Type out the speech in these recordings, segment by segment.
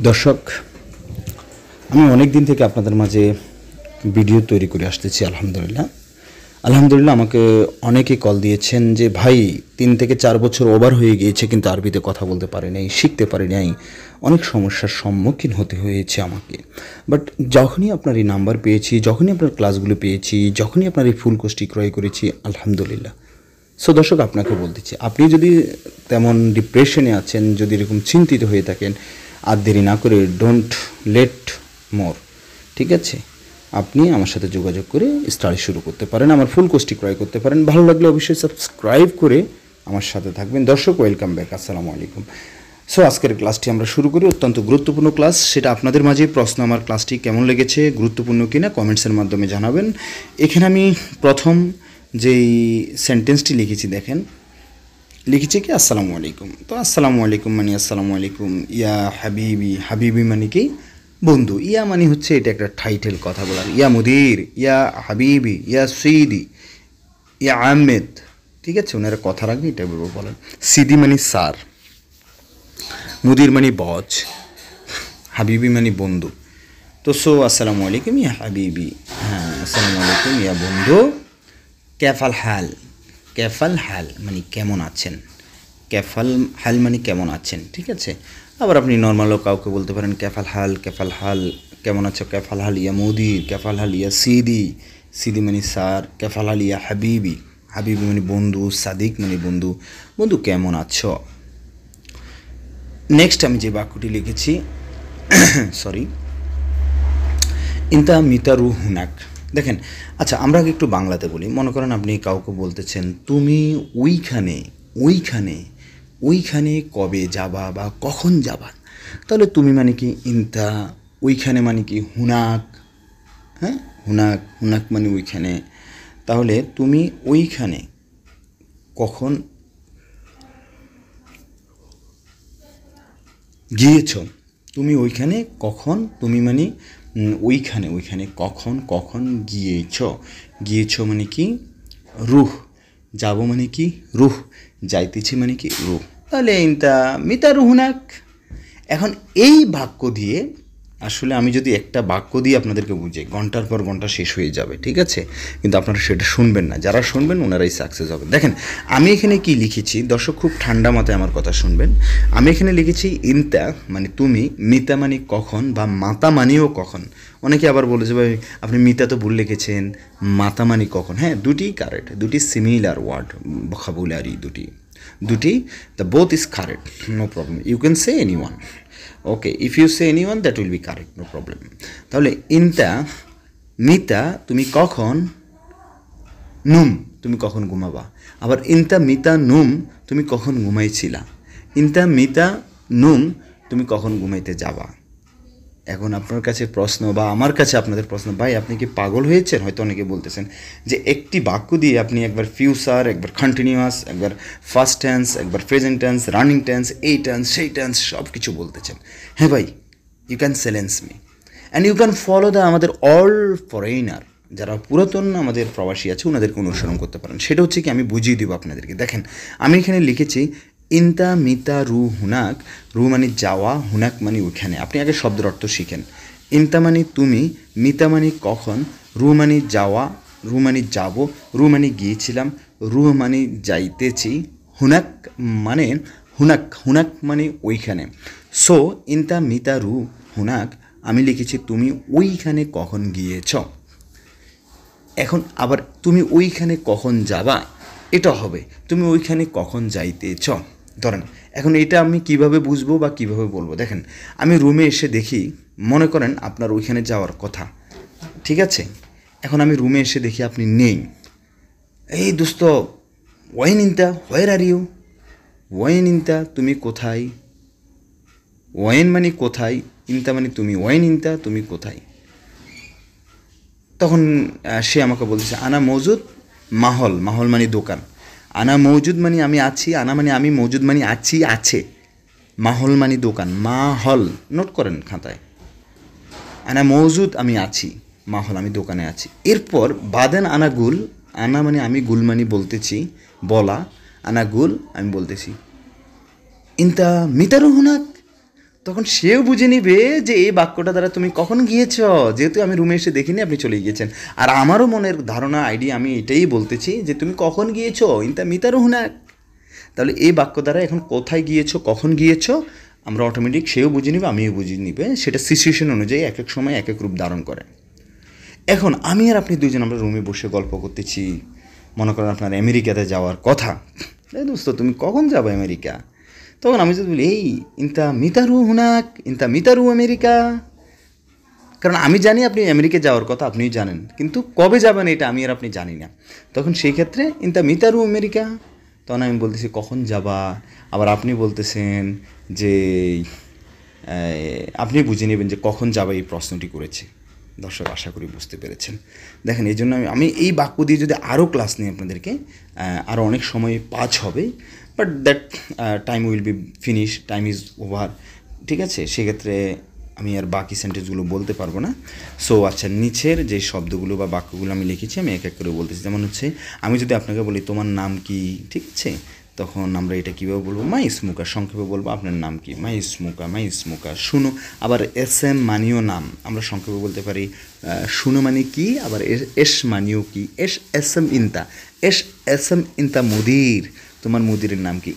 দর্শক, আমি অনেক দিন থেকে আপনাদের মাঝে ভিডিও তৈরি করে আসতেছি। আলহামদুলিল্লাহ আমাকে অনেকে কল দিয়েছেন যে ভাই 3 থেকে 4 বছর ওভার হয়ে গিয়েছে, কিন্তু আরবিতে কথা বলতে পারি নাই, শিখতে পারি নাই, অনেক সমস্যার সম্মুখীন হতে হয়েছে আমাকে। বাট যখনই আপনার এই নাম্বার পেয়েছি, যখনই আপনার ক্লাসগুলো পেয়েছি, যখনই আপনার এই ফুল কোর্সটি ক্রয় করেছি, আলহামদুলিল্লাহ। সো দর্শক, আপনাকে বলতেছি, আপনি যদি তেমন ডিপ্রেশনে আছেন, যদি এরকম চিন্তিত হয়ে থাকেন, আর দেরি না করে ডোন্ট লেট মোর, ঠিক আছে, আপনি আমার সাথে যোগাযোগ করে স্টাডি শুরু করতে পারেন, আমার ফুল কোর্সটি ক্রয় করতে পারেন। ভালো লাগলে অবশ্যই সাবস্ক্রাইব করে আমার সাথে থাকবেন। দর্শক, ওয়েলকাম ব্যাক, আসসালামু আলাইকুম। সো আজকের ক্লাসটি আমরা শুরু করি, অত্যন্ত গুরুত্বপূর্ণ ক্লাস। সেটা আপনাদের মাঝে প্রশ্ন, আমার ক্লাসটি কেমন লেগেছে, গুরুত্বপূর্ণ কিনা কমেন্টসের মাধ্যমে জানাবেন। এখানে আমি প্রথম যেই সেন্টেন্সটি লিখেছি, দেখেন লিখেছি কি আসসালামু আলাইকুম। তো আসসালামু আলাইকুম মানে আসসালামু আলাইকুম, ইয়া হাবিবি, হাবিবি মানে কি বন্ধু, ইয়া মানে হচ্ছে এটা একটা টাইটেল কথা বলার, ইয়া মুদির, ইয়া হাবিবি, ইয়া সিদি, ইয়া আহমেদ, ঠিক আছে, ওনারা কথা রাখবে এটা বলেন। সিদি মানে স্যার, মুদির মানে বজ, হাবিবি মানে বন্ধু। তো সো আসসালামু আলাইকুম ইয়া হাবিবি, হ্যাঁ আসসালামু আলাইকুম ইয়া বন্ধু। ক্যাফাল হাল, ক্যাফাল হাল মানে কেমন আছেন, ক্যাফাল হাল মানে কেমন আছেন, ঠিক আছে। আবার আপনি নর্মালও কাউকে বলতে পারেন ক্যাফাল হাল, ক্যাফাল হাল কেমন আছো, ক্যাফাল হাল ইয়া মুদির, ক্যাফাল হাল ইয়া সিদি, সিদি মানে স্যার, ক্যাফাল হাল ইয়া হাবিবি, হাবিবি মানে বন্ধু, সাদিক মানে বন্ধু, বন্ধু কেমন আছো। নেক্সট আমি যে বাক্যটি লিখেছি, সরি, ইনতা মিতারু হুনাক। দেখেন, আচ্ছা আমরা একটু বাংলাতে বলি। মনে করেন আপনি কাউকে বলতেছেন তুমি ওইখানে, ওইখানে, ওইখানে কবে যাবা বা কখন যাবা, তাহলে তুমি মানে কি ইনতা, ওইখানে মানে কি হুনাক, হ্যাঁ হুনাক, হুনাক মানে ওইখানে। তাহলে তুমি ওইখানে কখন গিয়েছ, তুমি ওইখানে কখন, তুমি মানে ওইখানে, ওইখানে কখন, কখন গিয়েছ, গিয়েছ মানে কি রুহ, যাব মানে কি রুহ, যাইতেছি মানে কি রুহ। তাহলে ইনতা মিতা রুহনাক। এখন এই বাক্য দিয়ে আসলে আমি যদি একটা বাক্য দিয়ে আপনাদেরকে বুঝাই, ঘন্টার পর ঘন্টা শেষ হয়ে যাবে, ঠিক আছে, কিন্তু আপনারা সেটা শুনবেন না। যারা শুনবেন ওনারাই সাকসেস হবে। দেখেন আমি এখানে কি লিখেছি, দর্শক খুব ঠান্ডা মাথায় আমার কথা শুনবেন। আমি এখানে লিখেছি ইনতা মানে তুমি, মিতা মানে কখন, বা মাতা মানেও কখন। অনেকে আবার বলে যে ভাই আপনি মিতা তো ভুল লিখেছেন, মাতা মানে কখন। হ্যাঁ, দুটি কারেক্ট, দুটি সিমিলার ওয়ার্ড, ভোকাবুলারি দুটি, the both is correct, no problem, you can say any one. Okay, if you say any one that will be correct, no problem. তাহলে ইনতা মিতা তুমি কখন, নুম তুমি কখন ঘুমাবা। আবার ইনতা মিতা নুম তুমি কখন ঘুমাইছিলা, ইনতা মিতা নুম তুমি কখন ঘুমাইতে যাবা। এখন আপনার কাছে প্রশ্ন, বা আমার কাছে আপনাদের প্রশ্ন, ভাই আপনি কি পাগল হয়েছেন? হয়তো অনেকে বলতেছেন যে একটি বাক্য দিয়ে আপনি একবার ফিউচার, একবার কন্টিনিউয়াস, একবার ফার্স্ট টেন্স, একবার প্রেজেন্ট টেন্স, রানিং টেন্স, এই টেন্স সেই টেন্স সব কিছু বলতেছেন। হ্যাঁ ভাই, you can challenge me and you can follow the আমাদের অল ফরেইনার, যারা পুরাতন আমাদের প্রবাসী আছে ওনাদেরকে অনুসরণ করতে পারেন। সেটা হচ্ছে কি, আমি বুঝিয়ে দেবো আপনাদেরকে। দেখেন আমি এখানে লিখেছি ইনতা মিতা রু হুনাক, রু মানে যাওয়া, হুনাক মানে ওইখানে। আপনি আগে শব্দের অর্থ শিখেন। ইনতা মানে তুমি, মিতা মানে কখন, রু মানে যাওয়া, রু মানে যাব, রু মানে গিয়েছিলাম, রু মানে যাইতেছি, হুনাক মানে হুনাক, হুনাক মানে ওইখানে। সো ইনতা মিতা রু হুনাক, আমি লিখেছি তুমি ওইখানে কখন গিয়েছ। এখন আবার তুমি ওইখানে কখন যাবা, এটা হবে তুমি ওইখানে কখন যাইতেছ। ধরেন এখন এটা আমি কিভাবে বুঝবো বা কিভাবে বলবো, দেখেন আমি রুমে এসে দেখি, মনে করেন আপনার ওইখানে যাওয়ার কথা, ঠিক আছে, এখন আমি রুমে এসে দেখি আপনি নেই। এই দোস্ত, ওয়াইন ইনতা, হোয়ার আর ইউ, ওয়াইন ইনতা তুমি কোথায়, ওয়াইন মানে কোথায়, ইনতা মানে তুমি, ওয়াইন ইনতা তুমি কোথায়। তখন সে আমাকে বলতেছে আনা মৌজুদ মাহল, মাহল মানে দোকান, আনা মৌজুদ মানে আমি আছি, আনা মানে আমি, মৌজুদ মানে আছি আছে, মাহল মানে দোকান, মাহল নোট করেন খাতায়, আনা মৌজুদ আমি আছি, মাহল আমি দোকানে আছি। এরপর বাদেন আনা গুল, আনা মানে আমি, গুল মানে বলতেছি বলা, আনা গুল আমি বলতেছি ইনতা মিতারু হুনাক, তখন সেও বুঝে নিবে যে এই বাক্যটা দ্বারা তুমি কখন গিয়েছ, যেহেতু আমি রুমে এসে দেখিনি আপনি চলে গিয়েছেন। আর আমারও মনের ধারণা আইডিয়া আমি এটাই বলতেছি যে তুমি কখন গিয়েছো, ইনতা মিতারু হুনাক। তাহলে এই বাক্য দ্বারা এখন কোথায় গিয়েছো, কখন গিয়েছো, আমরা অটোমেটিক সেও বুঝে নিবে, আমিও বুঝে নিবে। সেটা সিচুয়েশন অনুযায়ী এক এক সময় এক এক রূপ ধারণ করে। এখন আমি আর আপনি দুইজন আমরা রুমে বসে গল্প করতেছি, মনে করেন আপনার আমেরিকাতে যাওয়ার কথা। এই দোস্ত তুমি কখন যাবো আমেরিকা? তখন আমি যদি বলি এই ইনতা মিতারু হুনাক, ইনতা মিতারু আমেরিকা। কারণ আমি জানি আপনি আমেরিকা যাওয়ার কথা, আপনিও জানেন, কিন্তু কবে যাবেন এটা আমি আর আপনি জানি না। তখন সেই ক্ষেত্রে ইনতা মিতারু আমেরিকা, তখন আমি বলতেছি কখন যাবা। আবার আপনি বলতেছেন যে আপনি বুঝে নেবেন যে কখন যাবা এই প্রশ্নটি করেছে। দর্শক আশা করি বুঝতে পেরেছেন। দেখেন এই জন্য আমি এই বাক্য দিয়ে যদি আরও ক্লাস নিই আপনাদেরকে, আরও অনেক সময় পাঁচ হবে, but that time will be finish, time is over. ঠিক আছে, সেক্ষেত্রে আমি আর বাকি সেন্টেন্সগুলো বলতে পারবো না। সো আচ্ছা, নিচের যে শব্দগুলো বা বাক্যগুলো আমি লিখেছি আমি এক এক করে বলতেছি। যেমন হচ্ছে আমি যদি আপনাকে বলি তোমার নাম কি, ঠিক আছে, তখন আমরা এটা কীভাবে বলবো, মাই স্মোকা, সংক্ষেপে বলবো আপনার নাম কি, মাই স্মোকা, মাই স্মোকা। শুনো, আবার এস এম মানিও নাম, আমরা সংক্ষেপে বলতে পারি শুনো মানে কি, আবার এস মানিও কি, এস এম ইনতা, এস এম ইনতা মুদির, তোমার মুদিরের নাম কি,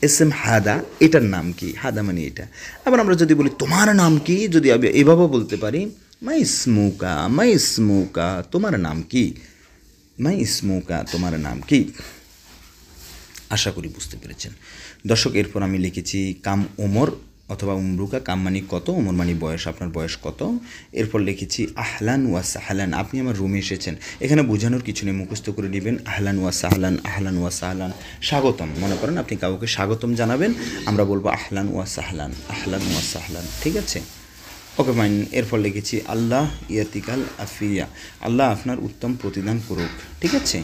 এস এম হাদা, এটার নাম কি, হাদা মানে এটা। আবার আমরা যদি বলি তোমার নাম কি, যদি আমি এভাবে বলতে পারি মাই স্মোকা, মাই স্মোকা, তোমার নাম কি, মাই স্মোকা, তোমার নাম কি। আশা করি বুঝতে পেরেছেন দর্শক। এরপর আমি লিখেছি কাম ওমর অথবা উমরুকা, কাম মানি কত, ওমর মানি বয়স, আপনার বয়স কত। এরপর লিখেছি আহলান ওয়া সাহলান, আপনি আমার রুমে এসেছেন। এখানে বোঝানোর কিছু নেই, মুখস্থ করে নেবেন। আহলান ওয়া সাহলান, আহলান ওয়া সাহলান, স্বাগতম। মনে করেন আপনি কাউকে স্বাগতম জানাবেন, আমরা বলবো আহলান ওয়া সাহলান, আহলান ওয়া সাহলান, ঠিক আছে, ওকে ফাইন। এরপর লিখেছি আল্লাহ ইয়াতিকাল আফিয়া, আল্লাহ আপনার উত্তম প্রতিদান করুক, ঠিক আছে,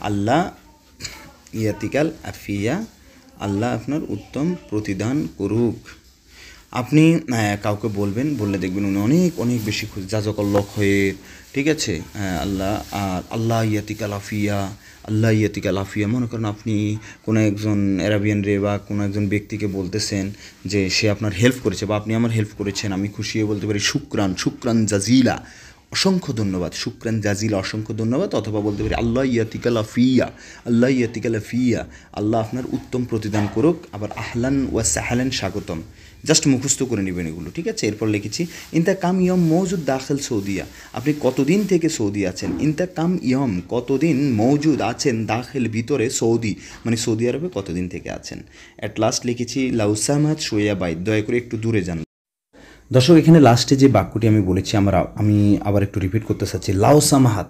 আল্লাহ ইয়াতিকাল আফিয়া, আল্লাহ আপনার উত্তম প্রতিদান করুক। আপনি কাউকে বলবেন, বললে দেখবেন উনি অনেক অনেক বেশি খুশি, জাজাকাল্লাহ খৈর, ঠিক আছে, আল্লাহ আল্লাহ ইয়াতিকাল আফিয়া, আল্লাহ ইয়াতিকাল আফিয়া। মনে করেন আপনি কোনো একজন অ্যারাবিয়ান রে বা কোনো একজন ব্যক্তিকে বলতেছেন যে সে আপনার হেল্প করেছে বা আপনি আমার হেল্প করেছেন, আমি খুশি হয়ে বলতে পারি শুক্রান, শুক্রান জাজিলা, অসংখ্য ধন্যবাদ, শুক্রান জাজিলা, অসংখ্য ধন্যবাদ। অথবা বলতে পারি আল্লাহ ইয়াতিকাল আফিয়া, আল্লাহ ইয়াতিকাল আফিয়া, আল্লাহ আপনার উত্তম প্রতিদান করুক। আবার আহলান ওয়া সাহলান, স্বাগতম, জাস্ট মুখস্থ করে নেবেন এগুলো, ঠিক আছে। এরপর লিখেছি ইনতা কাম ইয়ম মৌজুদ দাখিল সৌদিয়া, আপনি কতদিন থেকে সৌদি আছেন। ইনতা কাম ইয়ম, কতদিন, মৌজুদ আছেন, দাখিল ভিতরে, সৌদি মানে সৌদি আরবে কতদিন থেকে আছেন। অ্যাট লাস্ট লিখেছি লাউসামাত শোয়া বাইদ, দয়া করে একটু দূরে যান। দর্শক এখানে লাস্টে যে বাক্যটি আমি বলেছি আমি আবার একটু রিপিট করতে চাচ্ছি। লাও সামাহাত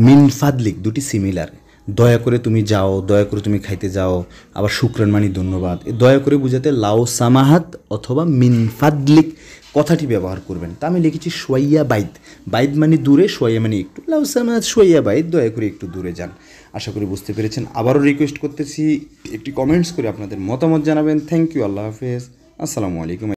মিন ফাদলিক, দুটি সিমিলার। দয়া করে তুমি যাও, দয়া করে তুমি খাইতে যাও, আবার শুক্রান মানি ধন্যবাদ। দয়া করে বুঝাতে লাও সামাহাত অথবা মিন ফাদলিক কথাটি ব্যবহার করবেন। তা আমি লিখেছি সোয়াইয়া বাইদ, বাইদ মানে দূরে, সোয়াইয়া মানে একটু, লাউ সামাহাত সোয়াইয়া বাইদ, দয়া করে একটু দূরে যান। আশা করি বুঝতে পেরেছেন। আবারও রিকোয়েস্ট করতেছি একটি কমেন্টস করে আপনাদের মতামত জানাবেন। থ্যাংক ইউ, আল্লাহ হাফেজ, আসসালামু আলাইকুম।